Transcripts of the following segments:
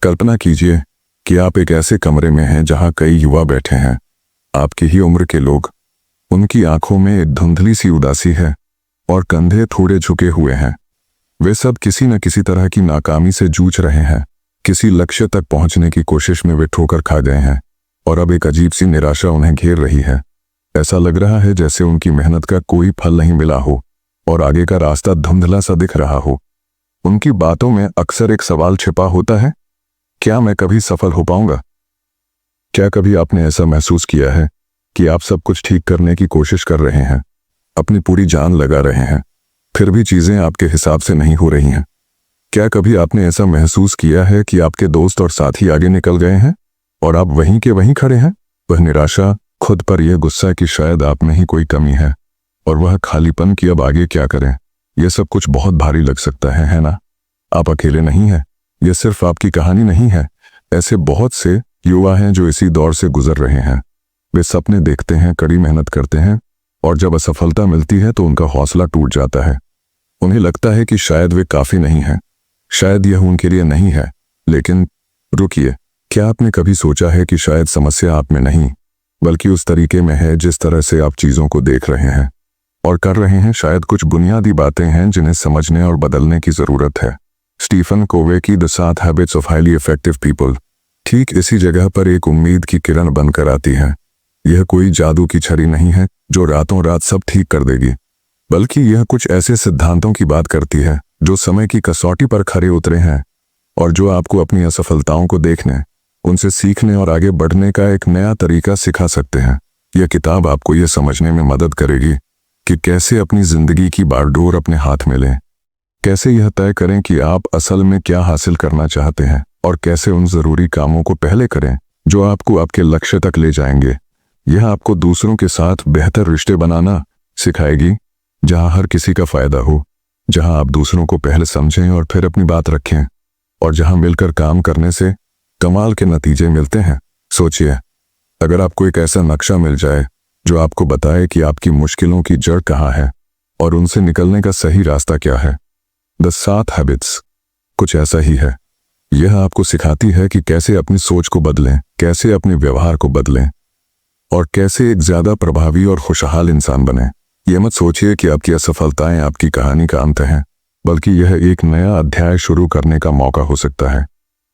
कल्पना कीजिए कि आप एक ऐसे कमरे में हैं जहां कई युवा बैठे हैं, आपकी ही उम्र के लोग। उनकी आंखों में एक धुंधली सी उदासी है और कंधे थोड़े झुके हुए हैं। वे सब किसी न किसी तरह की नाकामी से जूझ रहे हैं। किसी लक्ष्य तक पहुंचने की कोशिश में वे ठोकर खा गए हैं और अब एक अजीब सी निराशा उन्हें घेर रही है। ऐसा लग रहा है जैसे उनकी मेहनत का कोई फल नहीं मिला हो और आगे का रास्ता धुंधला सा दिख रहा हो। उनकी बातों में अक्सर एक सवाल छिपा होता है, क्या मैं कभी सफल हो पाऊंगा? क्या कभी आपने ऐसा महसूस किया है कि आप सब कुछ ठीक करने की कोशिश कर रहे हैं, अपनी पूरी जान लगा रहे हैं, फिर भी चीजें आपके हिसाब से नहीं हो रही हैं? क्या कभी आपने ऐसा महसूस किया है कि आपके दोस्त और साथी आगे निकल गए हैं और आप वहीं के वहीं खड़े हैं? वह निराशा, खुद पर यह गुस्सा कि शायद आप में ही कोई कमी है, और वह खालीपन कि अब आगे क्या करें। यह सब कुछ बहुत भारी लग सकता है ना? आप अकेले नहीं हैं। यह सिर्फ आपकी कहानी नहीं है। ऐसे बहुत से युवा हैं जो इसी दौर से गुजर रहे हैं। वे सपने देखते हैं, कड़ी मेहनत करते हैं, और जब असफलता मिलती है तो उनका हौसला टूट जाता है। उन्हें लगता है कि शायद वे काफी नहीं हैं, शायद यह उनके लिए नहीं है। लेकिन रुकिए, क्या आपने कभी सोचा है कि शायद समस्या आप में नहीं, बल्कि उस तरीके में है जिस तरह से आप चीजों को देख रहे हैं और कर रहे हैं? शायद कुछ बुनियादी बातें हैं जिन्हें समझने और बदलने की जरूरत है। स्टीफन कोवे की the 7 habits of highly effective people ठीक इसी जगह पर एक उम्मीद की किरण बनकर आती है। यह कोई जादू की छड़ी नहीं है जो रातों रात सब ठीक कर देगी, बल्कि यह कुछ ऐसे सिद्धांतों की बात करती है जो समय की कसौटी पर खरे उतरे हैं और जो आपको अपनी असफलताओं को देखने, उनसे सीखने और आगे बढ़ने का एक नया तरीका सिखा सकते हैं। यह किताब आपको यह समझने में मदद करेगी कि कैसे अपनी जिंदगी की बागडोर अपने हाथ में लें, कैसे यह तय करें कि आप असल में क्या हासिल करना चाहते हैं, और कैसे उन जरूरी कामों को पहले करें जो आपको आपके लक्ष्य तक ले जाएंगे। यह आपको दूसरों के साथ बेहतर रिश्ते बनाना सिखाएगी, जहां हर किसी का फायदा हो, जहां आप दूसरों को पहले समझें और फिर अपनी बात रखें, और जहां मिलकर काम करने से कमाल के नतीजे मिलते हैं। सोचिए, अगर आपको एक ऐसा नक्शा मिल जाए जो आपको बताए कि आपकी मुश्किलों की जड़ कहाँ है और उनसे निकलने का सही रास्ता क्या है। द 7 हैबिट्स कुछ ऐसा ही है। यह आपको सिखाती है कि कैसे अपनी सोच को बदलें, कैसे अपने व्यवहार को बदलें, और कैसे एक ज्यादा प्रभावी और खुशहाल इंसान बने। यह मत सोचिए कि आपकी असफलताएं आपकी कहानी का अंत हैं, बल्कि यह एक नया अध्याय शुरू करने का मौका हो सकता है।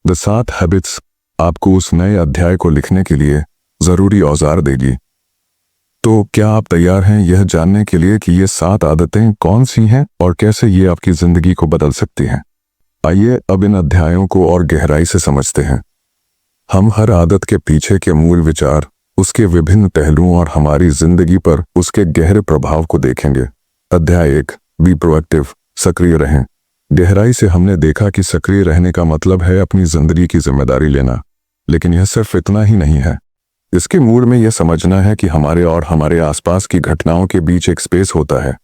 द 7 हैबिट्स आपको उस नए अध्याय को लिखने के लिए जरूरी औजार देगी। तो क्या आप तैयार हैं यह जानने के लिए कि ये 7 आदतें कौन सी हैं और कैसे ये आपकी जिंदगी को बदल सकती हैं? आइए अब इन अध्यायों को और गहराई से समझते हैं। हम हर आदत के पीछे के मूल विचार, उसके विभिन्न पहलुओं और हमारी जिंदगी पर उसके गहरे प्रभाव को देखेंगे। अध्याय 1, बी प्रोएक्टिव, सक्रिय रहें। गहराई से हमने देखा कि सक्रिय रहने का मतलब है अपनी जिंदगी की जिम्मेदारी लेना, लेकिन यह सिर्फ इतना ही नहीं है। इसके मूल में यह समझना है कि हमारे और हमारे आसपास की घटनाओं के बीच एक स्पेस होता है,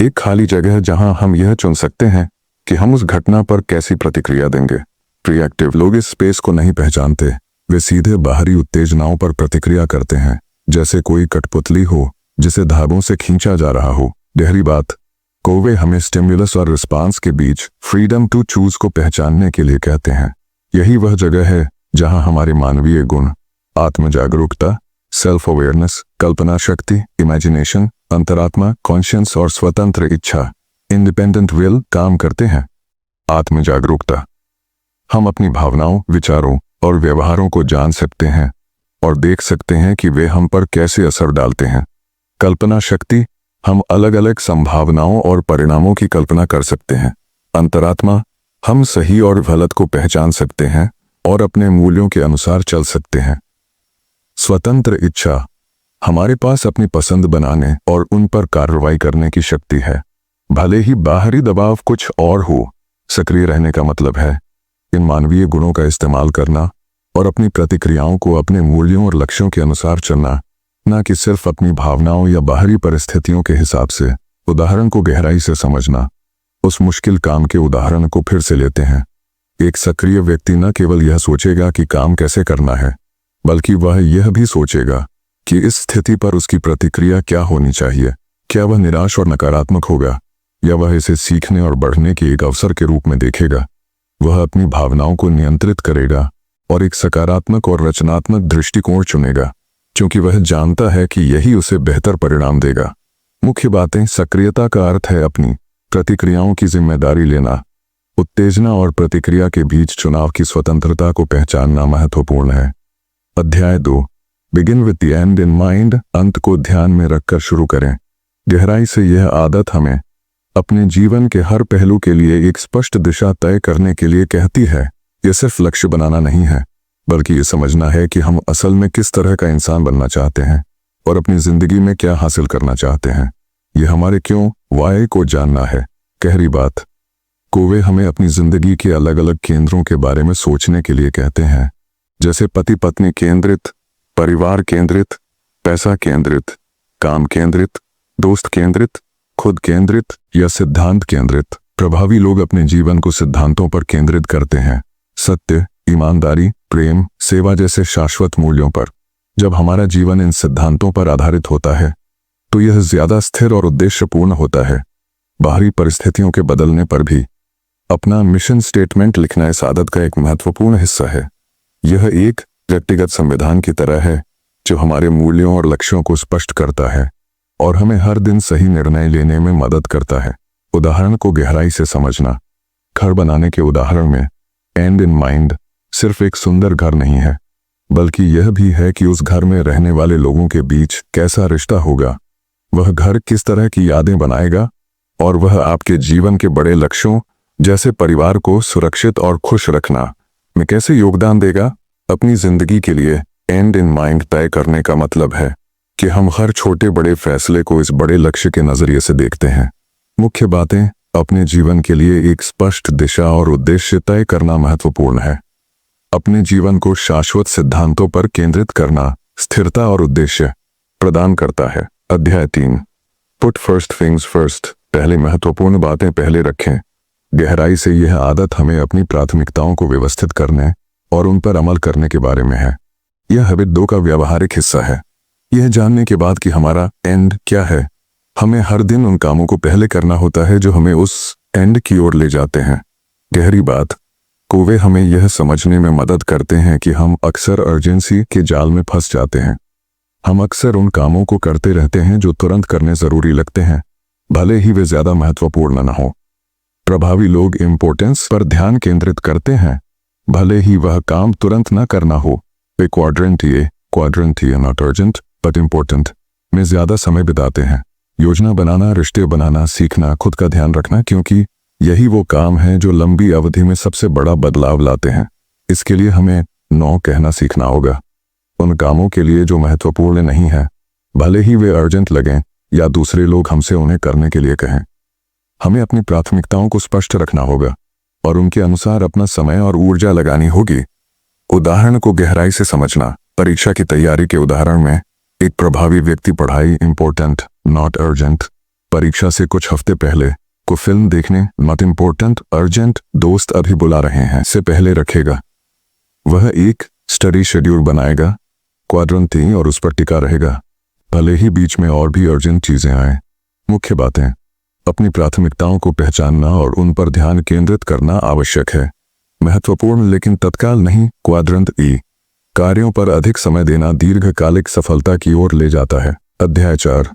एक खाली जगह जहां हम यह चुन सकते हैं कि हम उस घटना पर कैसी प्रतिक्रिया देंगे। रिएक्टिव लोग इस स्पेस को नहीं पहचानते। वे सीधे बाहरी उत्तेजनाओं पर प्रतिक्रिया करते हैं, जैसे कोई कठपुतली हो जिसे धागों से खींचा जा रहा हो। गहरी बात, कोवे हमें स्टिमुलस और रिस्पांस के बीच फ्रीडम टू चूज को पहचानने के लिए कहते हैं। यही वह जगह है जहां हमारे मानवीय गुण, आत्म जागरूकता, सेल्फ अवेयरनेस, कल्पना शक्ति, इमेजिनेशन, अंतरात्मा, कॉन्शियंस और स्वतंत्र इच्छा, इंडिपेंडेंट विल काम करते हैं। आत्म जागरूकता, हम अपनी भावनाओं, विचारों और व्यवहारों को जान सकते हैं और देख सकते हैं कि वे हम पर कैसे असर डालते हैं। कल्पना शक्ति, हम अलग अलग संभावनाओं और परिणामों की कल्पना कर सकते हैं। अंतरात्मा, हम सही और गलत को पहचान सकते हैं और अपने मूल्यों के अनुसार चल सकते हैं। स्वतंत्र इच्छा, हमारे पास अपनी पसंद बनाने और उन पर कार्रवाई करने की शक्ति है, भले ही बाहरी दबाव कुछ और हो। सक्रिय रहने का मतलब है इन मानवीय गुणों का इस्तेमाल करना और अपनी प्रतिक्रियाओं को अपने मूल्यों और लक्ष्यों के अनुसार चुनना, न कि सिर्फ अपनी भावनाओं या बाहरी परिस्थितियों के हिसाब से। उदाहरण को गहराई से समझना। उस मुश्किल काम के उदाहरण को फिर से लेते हैं। एक सक्रिय व्यक्ति न केवल यह सोचेगा कि काम कैसे करना है, बल्कि वह यह भी सोचेगा कि इस स्थिति पर उसकी प्रतिक्रिया क्या होनी चाहिए। क्या वह निराश और नकारात्मक होगा, या वह इसे सीखने और बढ़ने के एक अवसर के रूप में देखेगा। वह अपनी भावनाओं को नियंत्रित करेगा और एक सकारात्मक और रचनात्मक दृष्टिकोण चुनेगा, क्योंकि वह जानता है कि यही उसे बेहतर परिणाम देगा। मुख्य बातें। सक्रियता का अर्थ है अपनी प्रतिक्रियाओं की जिम्मेदारी लेना। उत्तेजना और प्रतिक्रिया के बीच चुनाव की स्वतंत्रता को पहचानना महत्वपूर्ण है। अध्याय 2। Begin with the and in mind. अंत को ध्यान में रखकर शुरू करें। गहराई से यह आदत हमें अपने जीवन के हर पहलू के लिए एक स्पष्ट दिशा तय करने के लिए कहती है। यह सिर्फ लक्ष्य बनाना नहीं है, बल्कि ये समझना है कि हम असल में किस तरह का इंसान बनना चाहते हैं और अपनी जिंदगी में क्या हासिल करना चाहते हैं। यह हमारे क्यों, वाई को जानना है। गहरी बात। कोवे हमें अपनी जिंदगी के अलग अलग केंद्रों के बारे में सोचने के लिए कहते हैं, जैसे पति पत्नी केंद्रित, परिवार केंद्रित, पैसा केंद्रित, काम केंद्रित, दोस्त केंद्रित, खुद केंद्रित या सिद्धांत केंद्रित। प्रभावी लोग अपने जीवन को सिद्धांतों पर केंद्रित करते हैं, सत्य, ईमानदारी, प्रेम, सेवा जैसे शाश्वत मूल्यों पर। जब हमारा जीवन इन सिद्धांतों पर आधारित होता है तो यह ज्यादा स्थिर और उद्देश्यपूर्ण होता है। बाहरी परिस्थितियों के बदलने पर भी अपना मिशन स्टेटमेंट लिखना इस आदत का एक महत्वपूर्ण हिस्सा है। यह एक व्यक्तिगत संविधान की तरह है जो हमारे मूल्यों और लक्ष्यों को स्पष्ट करता है और हमें हर दिन सही निर्णय लेने में मदद करता है। उदाहरण को गहराई से समझना। घर बनाने के उदाहरण में एंड इन माइंड सिर्फ एक सुंदर घर नहीं है, बल्कि यह भी है कि उस घर में रहने वाले लोगों के बीच कैसा रिश्ता होगा, वह घर किस तरह की यादें बनाएगा और वह आपके जीवन के बड़े लक्ष्यों जैसे परिवार को सुरक्षित और खुश रखना में कैसे योगदान देगा। अपनी जिंदगी के लिए एंड इन माइंड तय करने का मतलब है कि हम हर छोटे बड़े फैसले को इस बड़े लक्ष्य के नजरिए से देखते हैं। मुख्य बातें। अपने जीवन के लिए एक स्पष्ट दिशा और उद्देश्य तय करना महत्वपूर्ण है। अपने जीवन को शाश्वत सिद्धांतों पर केंद्रित करना स्थिरता और उद्देश्य प्रदान करता है। अध्याय 3। Put first things first. पहले महत्वपूर्ण बातें पहले रखें। गहराई से यह आदत हमें अपनी प्राथमिकताओं को व्यवस्थित करने और उन पर अमल करने के बारे में है। यह हैबिट 2 का व्यावहारिक हिस्सा है। यह जानने के बाद कि हमारा एंड क्या है, हमें हर दिन उन कामों को पहले करना होता है जो हमें उस एंड की ओर ले जाते हैं। गहरी बात। कोवे हमें यह समझने में मदद करते हैं कि हम अक्सर अर्जेंसी के जाल में फंस जाते हैं। हम अक्सर उन कामों को करते रहते हैं जो तुरंत करने जरूरी लगते हैं, भले ही वे ज्यादा महत्वपूर्ण न हो। प्रभावी लोग इंपॉर्टेंस पर ध्यान केंद्रित करते हैं, भले ही वह काम तुरंत न करना हो। वे quadrant A not urgent but important में ज्यादा समय बिताते हैं। योजना बनाना, रिश्ते बनाना, सीखना, खुद का ध्यान रखना, क्योंकि यही वो काम है जो लंबी अवधि में सबसे बड़ा बदलाव लाते हैं। इसके लिए हमें नो कहना सीखना होगा उन कामों के लिए जो महत्वपूर्ण नहीं है, भले ही वे अर्जेंट लगें या दूसरे लोग हमसे उन्हें करने के लिए कहें। हमें अपनी प्राथमिकताओं को स्पष्ट रखना होगा और उनके अनुसार अपना समय और ऊर्जा लगानी होगी। उदाहरण को गहराई से समझना। परीक्षा की तैयारी के उदाहरण में एक प्रभावी व्यक्ति पढ़ाई इंपॉर्टेंट नॉट अर्जेंट, परीक्षा से कुछ हफ्ते पहले को फिल्म देखने नॉट इम्पोर्टेंट अर्जेंट, दोस्त अभी बुला रहे हैं से पहले रखेगा। वह एक स्टडी शेड्यूल बनाएगा क्वाड्रेंट ए और उस पर टिका रहेगा, भले ही बीच में और भी अर्जेंट चीजें आए। मुख्य बातें। अपनी प्राथमिकताओं को पहचानना और उन पर ध्यान केंद्रित करना आवश्यक है। महत्वपूर्ण लेकिन तत्काल नहीं। क्वाड्रेंट ई। कार्यों पर अधिक समय देना दीर्घकालिक सफलता की ओर ले जाता है। अध्याय 4।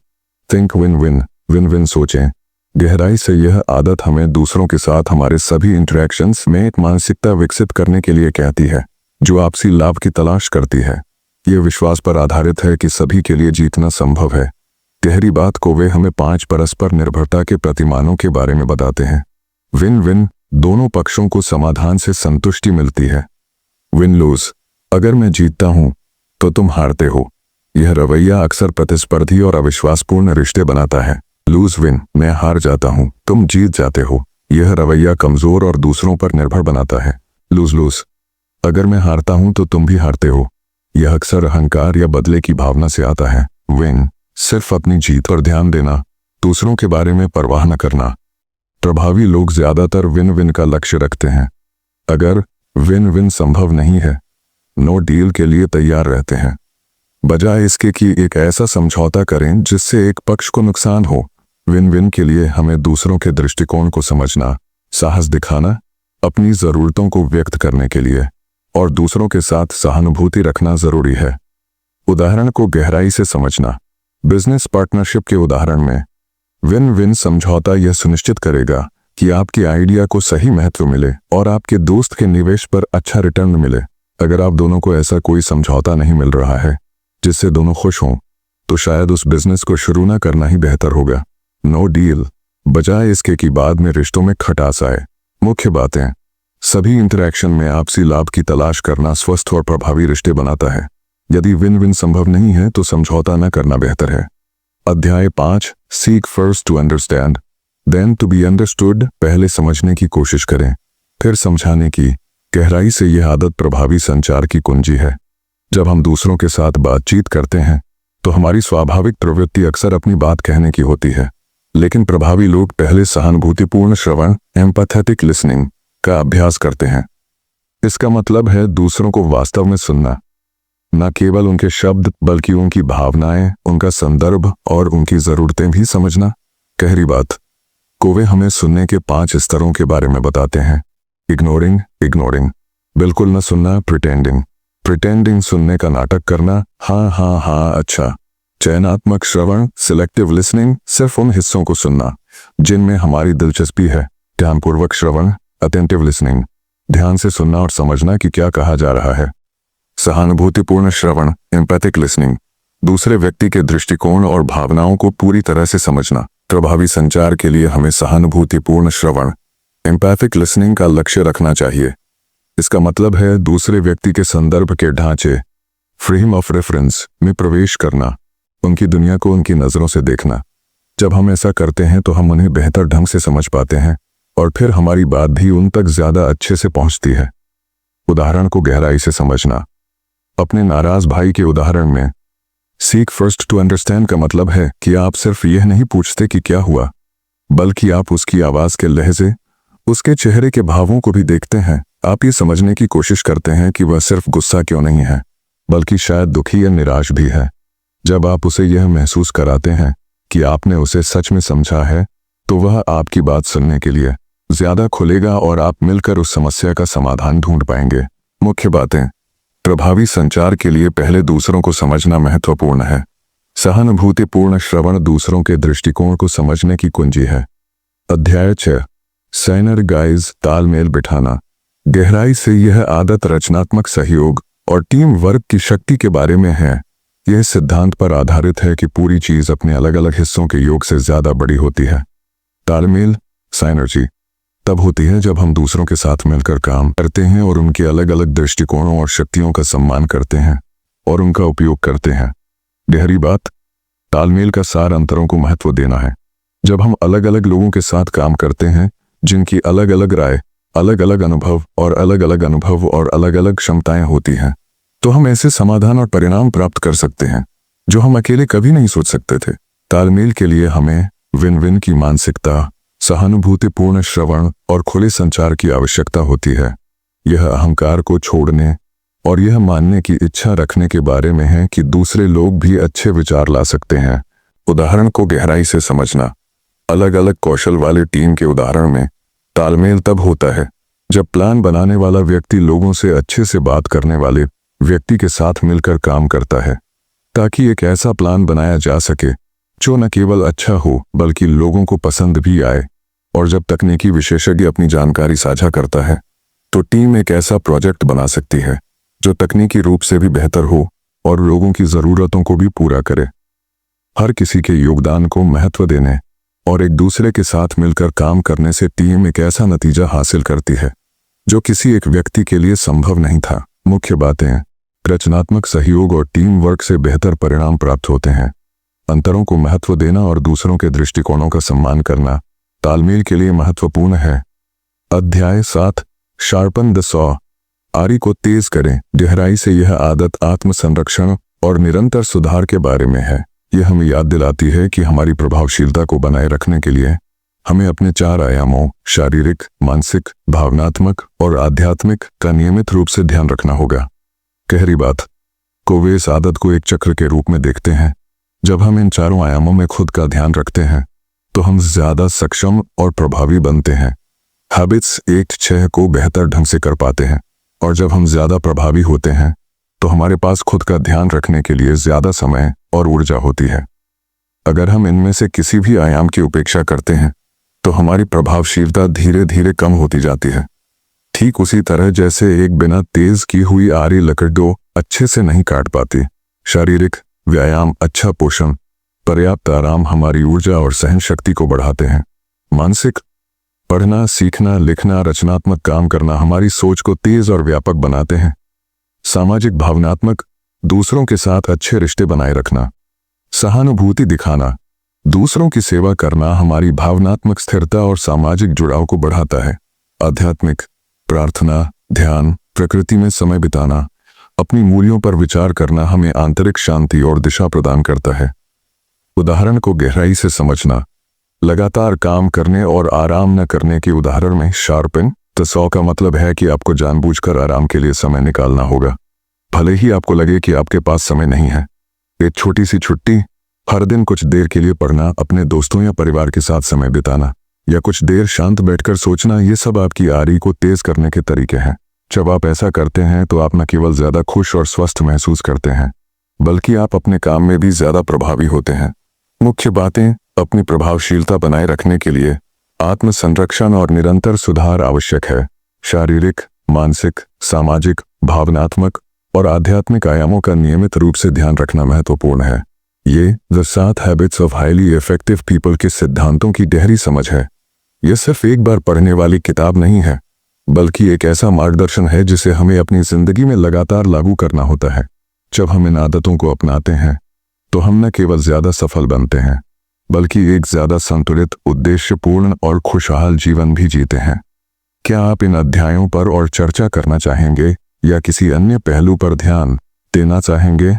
Think win win. Win win सोचें। गहराई से यह आदत हमें दूसरों के साथ हमारे सभी इंटरेक्शंस में एक मानसिकता विकसित करने के लिए कहती है जो आपसी लाभ की तलाश करती है। यह विश्वास पर आधारित है कि सभी के लिए जीतना संभव है। गहरी बात को वे हमें 5 परस्पर निर्भरता के प्रतिमानों के बारे में बताते हैं। Win win. दोनों पक्षों को समाधान से संतुष्टि मिलती है। Win loose. अगर मैं जीतता हूं तो तुम हारते हो। यह रवैया अक्सर प्रतिस्पर्धी और अविश्वासपूर्ण रिश्ते बनाता है। Loose win. मैं हार जाता हूं, तुम जीत जाते हो। यह रवैया कमजोर और दूसरों पर निर्भर बनाता है। Lose lose. अगर मैं हारता हूं तो तुम भी हारते हो। यह अक्सर अहंकार या बदले की भावना से आता है। विन। सिर्फ अपनी जीत पर ध्यान देना, दूसरों के बारे में परवाह न करना। प्रभावी लोग ज्यादातर विन विन का लक्ष्य रखते हैं। अगर विन विन संभव नहीं है, नो डील के लिए तैयार रहते हैं, बजाय इसके कि एक ऐसा समझौता करें जिससे एक पक्ष को नुकसान हो। विन विन के लिए हमें दूसरों के दृष्टिकोण को समझना, साहस दिखाना अपनी ज़रूरतों को व्यक्त करने के लिए और दूसरों के साथ सहानुभूति रखना ज़रूरी है। उदाहरण को गहराई से समझना। बिजनेस पार्टनरशिप के उदाहरण में विन विन समझौता यह सुनिश्चित करेगा कि आपके आइडिया को सही महत्व मिले और आपके दोस्त के निवेश पर अच्छा रिटर्न मिले। अगर आप दोनों को ऐसा कोई समझौता नहीं मिल रहा है जिससे दोनों खुश हों, तो शायद उस बिजनेस को शुरू न करना ही बेहतर होगा। नो डील, बजाय इसके कि बाद में रिश्तों में खटास आए। मुख्य बातें। सभी इंटरैक्शन में आपसी लाभ की तलाश करना स्वस्थ और प्रभावी रिश्ते बनाता है। यदि विन विन संभव नहीं है तो समझौता न करना बेहतर है। अध्याय 5, seek first to understand then to be understood. पहले समझने की कोशिश करें, फिर समझाने की। गहराई से यह आदत प्रभावी संचार की कुंजी है। जब हम दूसरों के साथ बातचीत करते हैं तो हमारी स्वाभाविक प्रवृत्ति अक्सर अपनी बात कहने की होती है, लेकिन प्रभावी लोग पहले सहानुभूतिपूर्ण श्रवण एम्पैथेटिक लिसनिंग का अभ्यास करते हैं। इसका मतलब है दूसरों को वास्तव में सुनना, न केवल उनके शब्द बल्कि उनकी भावनाएं, उनका संदर्भ और उनकी ज़रूरतें भी समझना। गहरी बात को वे हमें सुनने के 5 स्तरों के बारे में बताते हैं। इग्नोरिंग, बिल्कुल न सुनना। प्रिटेंडिंग, सुनने का नाटक करना, हाँ अच्छा। चयनात्मक श्रवण सिलेक्टिव लिसनिंग, सिर्फ उन हिस्सों को सुनना जिनमें हमारी दिलचस्पी है। ध्यानपूर्वक श्रवण अटेंटिव लिसनिंग, ध्यान से सुनना और समझना कि क्या कहा जा रहा है। सहानुभूतिपूर्ण श्रवण एम्पैथिक लिसनिंग, दूसरे व्यक्ति के दृष्टिकोण और भावनाओं को पूरी तरह से समझना। प्रभावी संचार के लिए हमें सहानुभूतिपूर्ण श्रवण एम्पैथिक लिसनिंग का लक्ष्य रखना चाहिए। इसका मतलब है दूसरे व्यक्ति के संदर्भ के ढांचे फ्रेम ऑफ रेफरेंस में प्रवेश करना, उनकी दुनिया को उनकी नज़रों से देखना। जब हम ऐसा करते हैं तो हम उन्हें बेहतर ढंग से समझ पाते हैं और फिर हमारी बात भी उन तक ज़्यादा अच्छे से पहुंचती है। उदाहरण को गहराई से समझना। अपने नाराज भाई के उदाहरण में सीक फर्स्ट टू अंडरस्टैंड का मतलब है कि आप सिर्फ यह नहीं पूछते कि क्या हुआ, बल्कि आप उसकी आवाज़ के लहजे, उसके चेहरे के भावों को भी देखते हैं। आप ये समझने की कोशिश करते हैं कि वह सिर्फ गुस्सा क्यों नहीं है, बल्कि शायद दुखी या निराश भी है। जब आप उसे यह महसूस कराते हैं कि आपने उसे सच में समझा है, तो वह आपकी बात सुनने के लिए ज़्यादा खुलेगा और आप मिलकर उस समस्या का समाधान ढूंढ पाएंगे। मुख्य बातें। प्रभावी संचार के लिए पहले दूसरों को समझना महत्वपूर्ण है। सहानुभूतिपूर्ण श्रवण दूसरों के दृष्टिकोण को समझने की कुंजी है। अध्याय 6, साइनर्गाइज तालमेल बिठाना। गहराई से यह आदत रचनात्मक सहयोग और टीम वर्क की शक्ति के बारे में है। यह सिद्धांत पर आधारित है कि पूरी चीज अपने अलग अलग हिस्सों के योग से ज्यादा बड़ी होती है। तालमेल साइनर्जी तब होती है जब हम दूसरों के साथ मिलकर काम करते हैं और उनके अलग अलग दृष्टिकोणों और शक्तियों का सम्मान करते हैं और उनका उपयोग करते हैं। गहरी बात, तालमेल का सार अंतरों को महत्व देना है। जब हम अलग अलग लोगों के साथ काम करते हैं जिनकी अलग अलग राय, अलग अलग अनुभव और अलग अलग क्षमताएं होती हैं, तो हम ऐसे समाधान और परिणाम प्राप्त कर सकते हैं जो हम अकेले कभी नहीं सोच सकते थे। तालमेल के लिए हमें विन विन की मानसिकता, सहानुभूतिपूर्ण श्रवण और खुले संचार की आवश्यकता होती है। यह अहंकार को छोड़ने और यह मानने की इच्छा रखने के बारे में है कि दूसरे लोग भी अच्छे विचार ला सकते हैं। उदाहरण को गहराई से समझना। अलग अलग कौशल वाले टीम के उदाहरण में तालमेल तब होता है जब प्लान बनाने वाला व्यक्ति लोगों से अच्छे से बात करने वाले व्यक्ति के साथ मिलकर काम करता है, ताकि एक ऐसा प्लान बनाया जा सके जो न केवल अच्छा हो बल्कि लोगों को पसंद भी आए। और जब तकनीकी विशेषज्ञ अपनी जानकारी साझा करता है तो टीम एक ऐसा प्रोजेक्ट बना सकती है जो तकनीकी रूप से भी बेहतर हो और लोगों की ज़रूरतों को भी पूरा करे। हर किसी के योगदान को महत्व देने और एक दूसरे के साथ मिलकर काम करने से टीम एक ऐसा नतीजा हासिल करती है जो किसी एक व्यक्ति के लिए संभव नहीं था। मुख्य बातें। रचनात्मक सहयोग और टीम वर्क से बेहतर परिणाम प्राप्त होते हैं। अंतरों को महत्व देना और दूसरों के दृष्टिकोणों का सम्मान करना तालमेल के लिए महत्वपूर्ण है। अध्याय 7, शार्पन द सॉ, आरी को तेज करें। गहराई से यह आदत आत्मसंरक्षण और निरंतर सुधार के बारे में है। यह हमें याद दिलाती है कि हमारी प्रभावशीलता को बनाए रखने के लिए हमें अपने 4 आयामों शारीरिक, मानसिक, भावनात्मक और आध्यात्मिक का नियमित रूप से ध्यान रखना होगा। गहरी बात को वे इस आदत को एक चक्र के रूप में देखते हैं। जब हम इन 4 आयामों में खुद का ध्यान रखते हैं तो हम ज्यादा सक्षम और प्रभावी बनते हैं। हैबिट्स 1-6 को बेहतर ढंग से कर पाते हैं, और जब हम ज्यादा प्रभावी होते हैं तो हमारे पास खुद का ध्यान रखने के लिए ज्यादा समय और ऊर्जा होती है। अगर हम इनमें से किसी भी आयाम की उपेक्षा करते हैं तो हमारी प्रभावशीलता धीरे धीरे कम होती जाती है। ठीक उसी तरह जैसे एक बिना तेज की हुई आरी लकड़ी अच्छे से नहीं काट पाती। शारीरिक व्यायाम, अच्छा पोषण, पर्याप्त आराम हमारी ऊर्जा और सहन शक्ति को बढ़ाते हैं। मानसिक पढ़ना, सीखना, लिखना, रचनात्मक काम करना हमारी सोच को तेज और व्यापक बनाते हैं। सामाजिक भावनात्मक, दूसरों के साथ अच्छे रिश्ते बनाए रखना, सहानुभूति दिखाना, दूसरों की सेवा करना हमारी भावनात्मक स्थिरता और सामाजिक जुड़ाव को बढ़ाता है। आध्यात्मिक, प्रार्थना, ध्यान, प्रकृति में समय बिताना, अपनी मूल्यों पर विचार करना हमें आंतरिक शांति और दिशा प्रदान करता है। उदाहरण को गहराई से समझना, लगातार काम करने और आराम न करने के उदाहरण में शार्पन द सॉ का मतलब है कि आपको जानबूझकर आराम के लिए समय निकालना होगा, भले ही आपको लगे कि आपके पास समय नहीं है। एक छोटी सी छुट्टी, हर दिन कुछ देर के लिए पढ़ना, अपने दोस्तों या परिवार के साथ समय बिताना, या कुछ देर शांत बैठकर सोचना, ये सब आपकी आरी को तेज करने के तरीके हैं। जब आप ऐसा करते हैं तो आप न केवल ज्यादा खुश और स्वस्थ महसूस करते हैं, बल्कि आप अपने काम में भी ज्यादा प्रभावी होते हैं। मुख्य बातें: अपनी प्रभावशीलता बनाए रखने के लिए आत्म संरक्षण और निरंतर सुधार आवश्यक है। शारीरिक, मानसिक, सामाजिक, भावनात्मक और आध्यात्मिक आयामों का नियमित रूप से ध्यान रखना महत्वपूर्ण है। ये the 7 habits of highly effective people के सिद्धांतों की गहरी समझ है। यह सिर्फ एक बार पढ़ने वाली किताब नहीं है, बल्कि एक ऐसा मार्गदर्शन है जिसे हमें अपनी जिंदगी में लगातार लागू करना होता है। जब हम इन आदतों को अपनाते हैं तो हम न केवल ज्यादा सफल बनते हैं, बल्कि एक ज्यादा संतुलित, उद्देश्यपूर्ण और खुशहाल जीवन भी जीते हैं। क्या आप इन अध्यायों पर और चर्चा करना चाहेंगे या किसी अन्य पहलू पर ध्यान देना चाहेंगे?